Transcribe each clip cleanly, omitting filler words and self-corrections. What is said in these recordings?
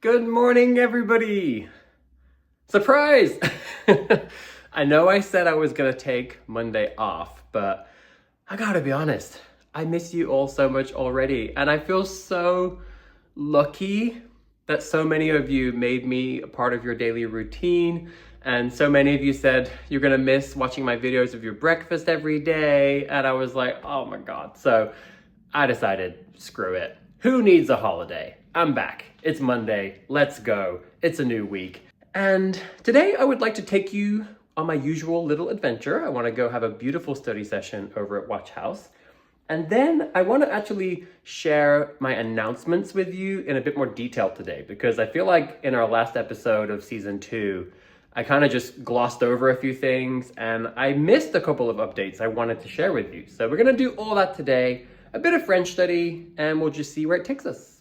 Good morning, everybody! Surprise! I know I said I was gonna take Monday off, but I gotta be honest, I miss you all so much already, and I feel so lucky that so many of you made me a part of your daily routine, and so many of you said you're gonna miss watching my videos of your breakfast every day, and I was like, oh my god. So I decided, screw it. Who needs a holiday? I'm back. It's Monday. Let's go. It's a new week. And today I would like to take you on my usual little adventure. I want to go have a beautiful study session over at Watch House. And then I want to actually share my announcements with you in a bit more detail today, because I feel like in our last episode of season 2, I kind of just glossed over a few things and I missed a couple of updates I wanted to share with you. So we're going to do all that today, a bit of French study, and we'll just see where it takes us.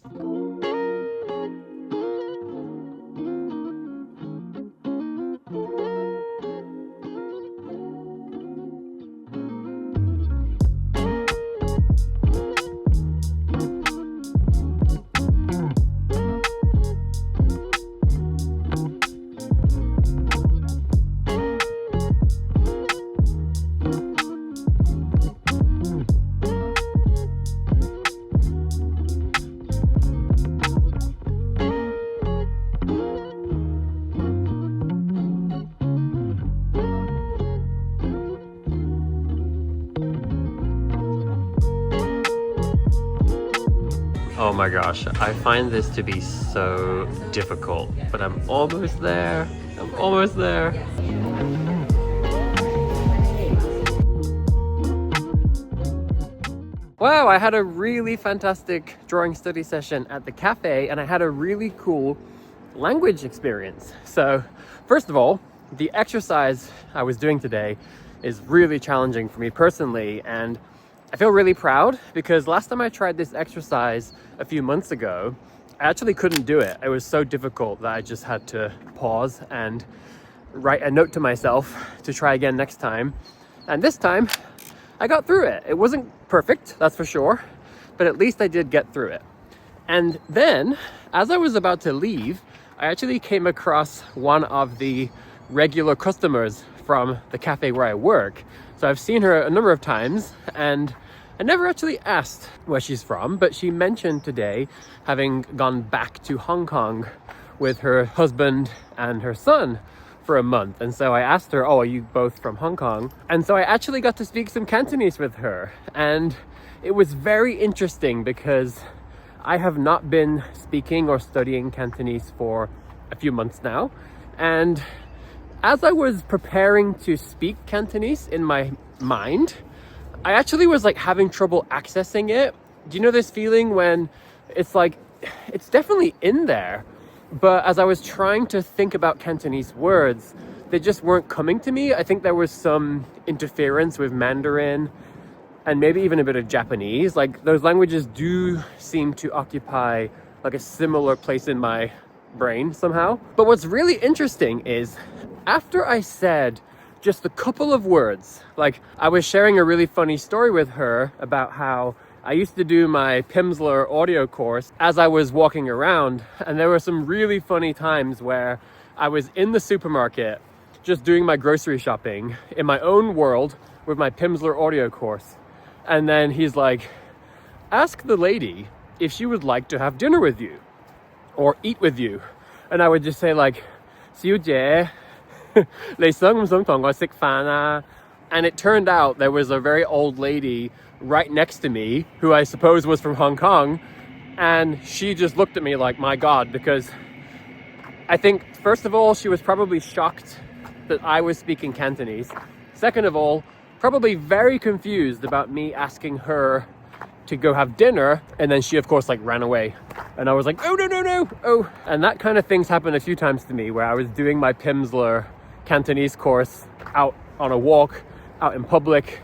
Oh my gosh, I find this to be so difficult, but I'm almost there. I'm almost there. Wow, I had a really fantastic drawing study session at the cafe and I had a really cool language experience. So, first of all, the exercise I was doing today is really challenging for me personally, and I feel really proud because last time I tried this exercise a few months ago, I actually couldn't do it. It was so difficult that I just had to pause and write a note to myself to try again next time. And this time, I got through it. It wasn't perfect, that's for sure, but at least I did get through it. And then, as I was about to leave, I actually came across one of the regular customers from the cafe where I work. So I've seen her a number of times and I never actually asked where she's from, but she mentioned today having gone back to Hong Kong with her husband and her son for a month. And so I asked her, oh, are you both from Hong Kong? And so I actually got to speak some Cantonese with her. And it was very interesting because I have not been speaking or studying Cantonese for a few months now. And as I was preparing to speak Cantonese in my mind, I actually was like having trouble accessing it. Do you know this feeling when it's like, it's definitely in there, but as I was trying to think about Cantonese words, they just weren't coming to me. I think there was some interference with Mandarin and maybe even a bit of Japanese. Like those languages do seem to occupy like a similar place in my brain somehow. But what's really interesting is after I said just a couple of words, like I was sharing a really funny story with her about how I used to do my Pimsleur audio course as I was walking around, and there were some really funny times where I was in the supermarket just doing my grocery shopping in my own world with my Pimsleur audio course. And then he's like, ask the lady if she would like to have dinner with you or eat with you. And I would just say like, 小姐, 你想唔想同我食飯啊? And it turned out there was a very old lady right next to me who I suppose was from Hong Kong, and she just looked at me like, my God, because I think first of all she was probably shocked that I was speaking Cantonese. Second of all, probably very confused about me asking her to go have dinner, and then she of course like ran away, and I was like, oh no, oh. And that kind of things happened a few times to me where I was doing my Pimsleur Cantonese course out on a walk, out in public.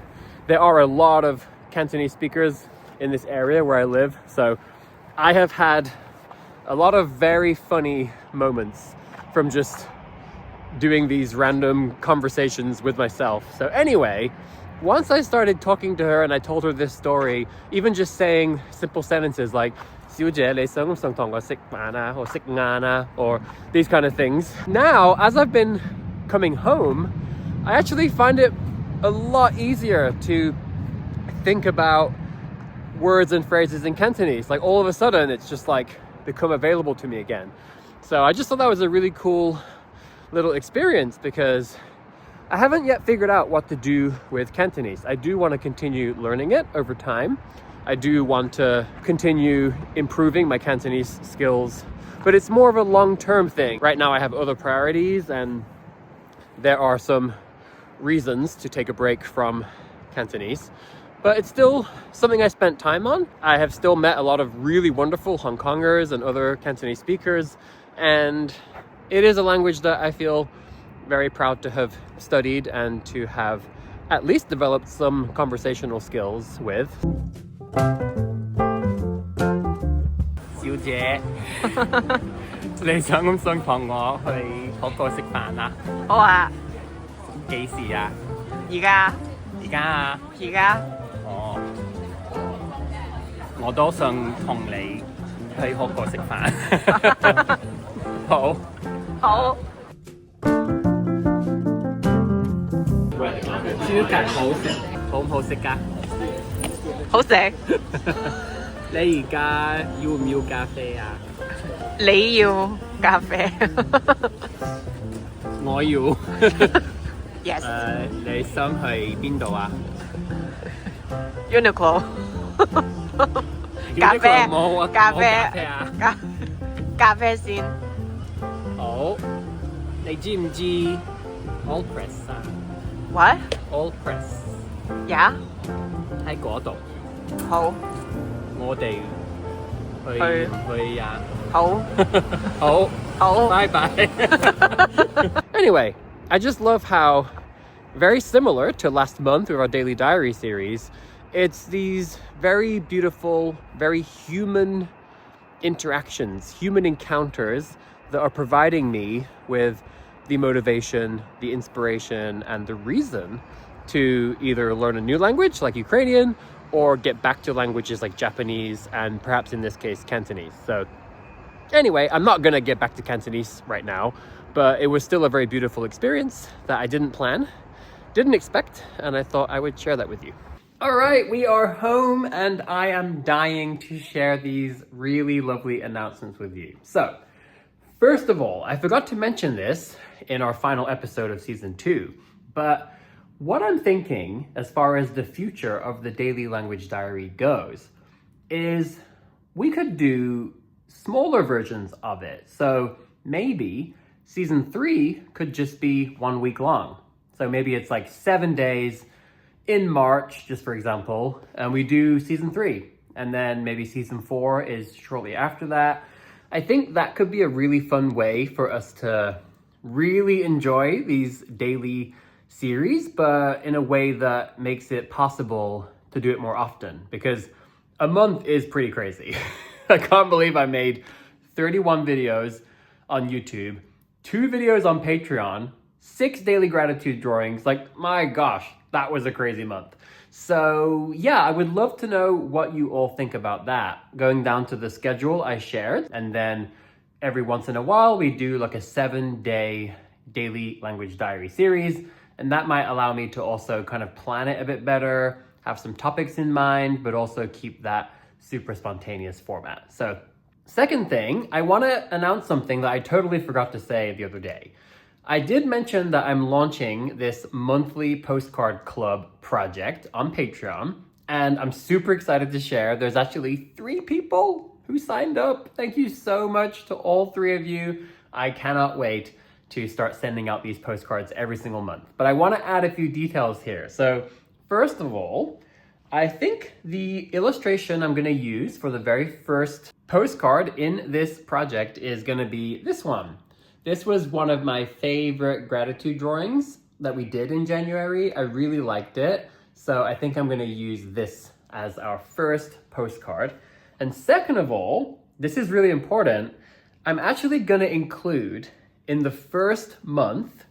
There are a lot of Cantonese speakers in this area where I live, so I have had a lot of very funny moments from just doing these random conversations with myself. So anyway, once I started talking to her and I told her this story, even just saying simple sentences like 小姐你想唔想同我食飯啊 or 食晏啊 or these kind of things. Now, as I've been coming home, I actually find it a lot easier to think about words and phrases in Cantonese. Like all of a sudden, it's just like become available to me again. So I just thought that was a really cool little experience because I haven't yet figured out what to do with Cantonese. I do want to continue learning it over time. I do want to continue improving my Cantonese skills, but it's more of a long-term thing. Right now I have other priorities and there are some reasons to take a break from Cantonese, but it's still something I spent time on. I have still met a lot of really wonderful Hong Kongers and other Cantonese speakers, and it is a language that I feel very proud to have studied and to have at least developed some conversational skills with. 小姐，你想唔想同我去嗰個食飯啊？好啊，幾時啊？而家而家啊？而家哦，我都想同你去嗰個食飯。好。好。超級好食，好唔好食㗎？好食。你而家要唔要咖啡啊？你要咖啡我要。？Yes。你想去邊度啊 Uniqlo。咖啡。冇啊，咖啡。冇咖啡啊。咖啡先。好，你知唔知 All Press 啊 What？ ？All Press 呀？喺嗰度，好。我哋去去唔去啊？好。好，好。bye bye. Anyway, I just love how very similar to last month with our daily diary series, it's these very beautiful, very human interactions, human encounters that are providing me with the motivation, the inspiration, and the reason to either learn a new language like Ukrainian or get back to languages like Japanese and perhaps in this case Cantonese. So anyway, I'm not gonna get back to Cantonese right now, but it was still a very beautiful experience that I didn't plan, didn't expect, and I thought I would share that with you. All right, we are home and I am dying to share these really lovely announcements with you. So, first of all, I forgot to mention this in our final episode of season 2, but what I'm thinking as far as the future of the Daily Language Diary goes is we could do smaller versions of it. So maybe season 3 could just be 1 week long. So maybe it's like 7 days in March, just for example, and we do season 3. And then maybe season 4 is shortly after that. I think that could be a really fun way for us to really enjoy these daily series, but in a way that makes it possible to do it more often, because a month is pretty crazy. I can't believe I made 31 videos on YouTube, 2 videos on Patreon, 6 daily gratitude drawings. Like, my gosh, that was a crazy month. So yeah, I would love to know what you all think about that. Going down to the schedule I shared, and then every once in a while we do like a 7-day daily language diary series. And that might allow me to also kind of plan it a bit better, have some topics in mind, but also keep that super spontaneous format. So second thing, I want to announce something that I totally forgot to say the other day. I did mention that I'm launching this monthly postcard club project on Patreon, and I'm super excited to share. There's actually 3 people who signed up. Thank you so much to all 3 of you. I cannot wait to start sending out these postcards every single month. But I want to add a few details here. So first of all, I think the illustration I'm going to use for the very first postcard in this project is going to be this one. This was one of my favorite gratitude drawings that we did in January. I really liked it. So I think I'm going to use this as our first postcard. And second of all, this is really important, I'm actually going to include in the first month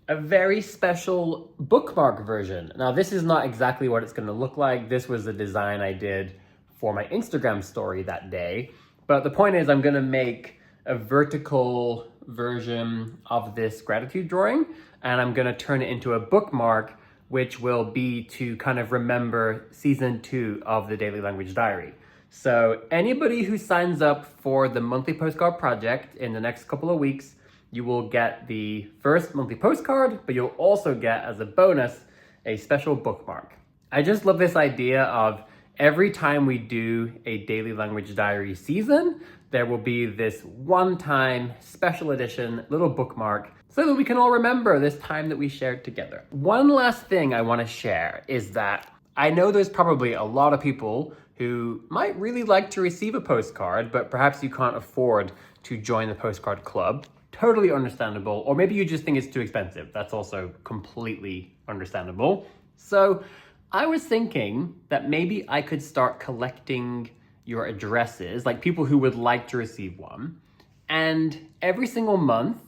a very special bookmark version. Now, this is not exactly what it's going to look like. This was a design I did for my Instagram story that day. But the point is I'm gonna make a vertical version of this gratitude drawing, and I'm gonna turn it into a bookmark, which will be to kind of remember season 2 of the Daily Language Diary. So anybody who signs up for the monthly postcard project in the next couple of weeks, you will get the first monthly postcard, but you'll also get, as a bonus, a special bookmark. I just love this idea of every time we do a Daily Language Diary season, there will be this one-time special edition little bookmark so that we can all remember this time that we shared together. One last thing I want to share is that I know there's probably a lot of people who might really like to receive a postcard, but perhaps you can't afford to join the postcard club. Totally understandable. Or maybe you just think it's too expensive. That's also completely understandable. So I was thinking that maybe I could start collecting your addresses, like people who would like to receive one. And every single month,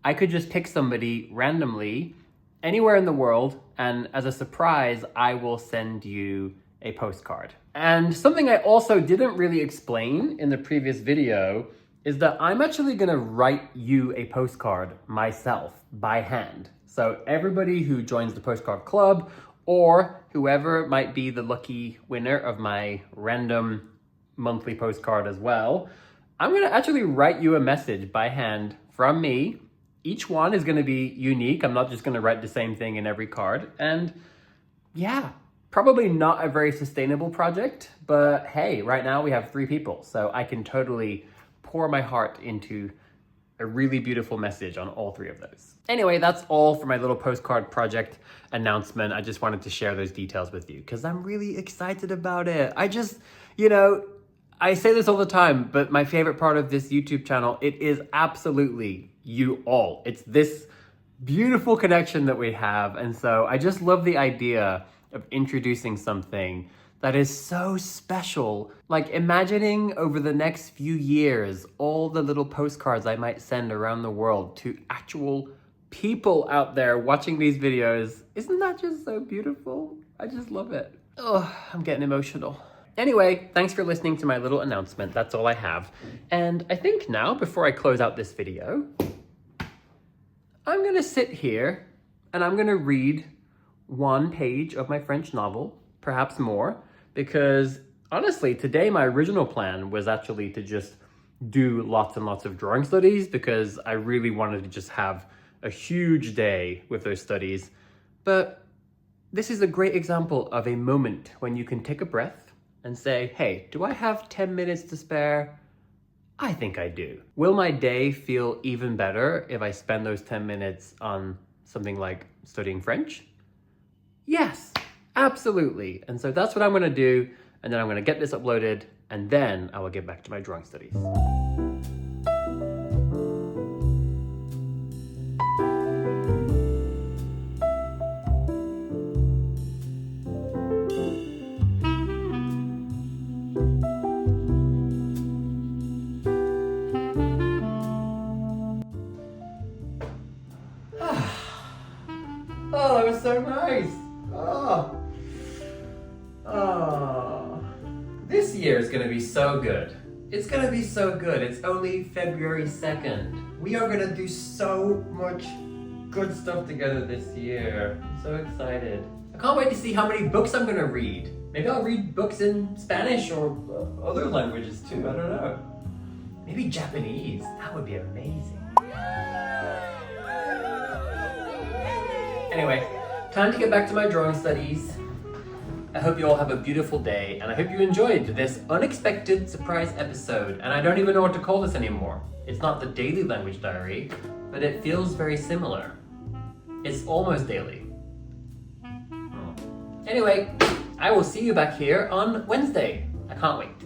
I could just pick somebody randomly anywhere in the world, and as a surprise, I will send you a postcard. And something I also didn't really explain in the previous video is that I'm actually gonna write you a postcard myself by hand. So everybody who joins the postcard club, or whoever might be the lucky winner of my random monthly postcard as well, I'm gonna actually write you a message by hand from me. Each one is gonna be unique. I'm not just gonna write the same thing in every card. And yeah, probably not a very sustainable project, but hey, right now we have 3 people, so I can totally pour my heart into a really beautiful message on all 3 of those. Anyway, that's all for my little postcard project announcement. I just wanted to share those details with you because I'm really excited about it. I say this all the time, but my favorite part of this YouTube channel, it is absolutely you all. It's this beautiful connection that we have. And so I just love the idea of introducing something that is so special. Like imagining over the next few years, all the little postcards I might send around the world to actual people out there watching these videos. Isn't that just so beautiful? I just love it. Oh, I'm getting emotional. Anyway, thanks for listening to my little announcement. That's all I have. And I think now, before I close out this video, I'm gonna sit here and I'm gonna read one page of my French novel, perhaps more, because honestly, today my original plan was actually to just do lots and lots of drawing studies because I really wanted to just have a huge day with those studies. But this is a great example of a moment when you can take a breath and say, hey, do I have 10 minutes to spare? I think I do. Will my day feel even better if I spend those 10 minutes on something like studying French? Yes, absolutely. And so that's what I'm gonna do. And then I'm gonna get this uploaded and then I will get back to my drawing studies. Oh, that was so nice. This year is gonna be so good. It's gonna be so good. It's only February 2nd. We are gonna do so much good stuff together this year. I'm so excited. I can't wait to see how many books I'm gonna read. Maybe I'll read books in Spanish or other languages too, I don't know. Maybe Japanese, that would be amazing. Anyway, time to get back to my drawing studies. I hope you all have a beautiful day, and I hope you enjoyed this unexpected surprise episode. And I don't even know what to call this anymore. It's not the Daily Language Diary, but it feels very similar. It's almost daily. Anyway, I will see you back here on Wednesday. I can't wait.